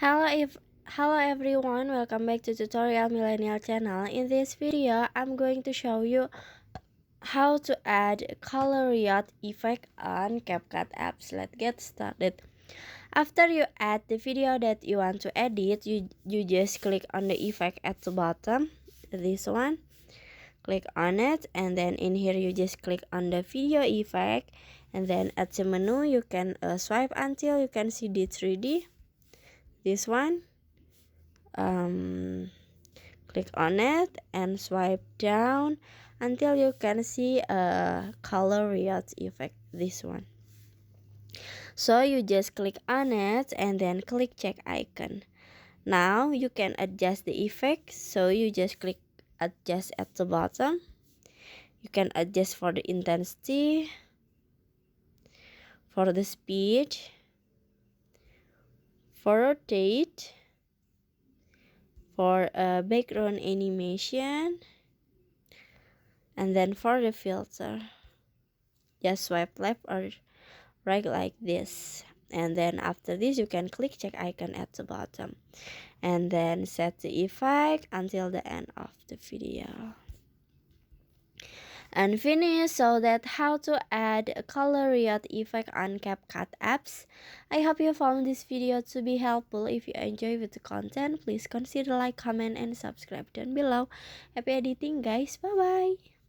Hello hello everyone, welcome back to Tutorial Millennial channel. In this video, I'm going to show you how to add color Riot effect on CapCut apps. Let's get started. After you add the video that you want to edit, you just click on the effect at the bottom, this one. Click on it, and then in here you just click on the video effect, and then at the menu you can swipe until you can see the 3D, this one. Click on it and swipe down until you can see a color Riot effect, this one. So you just click on it and then click check icon. Now you can adjust the effect, so you just click adjust at the bottom. You can adjust for the intensity, for the speed, for rotate, for a background animation, and then for the filter, just swipe left or right like this. And then after this you can click check icon at the bottom and then set the effect until the end of the video and finish. So that's how to add a color Riot effect on CapCut apps. I hope you found this video to be helpful. If you enjoy with the content, please consider like, comment, and subscribe down below. Happy editing guys, bye bye.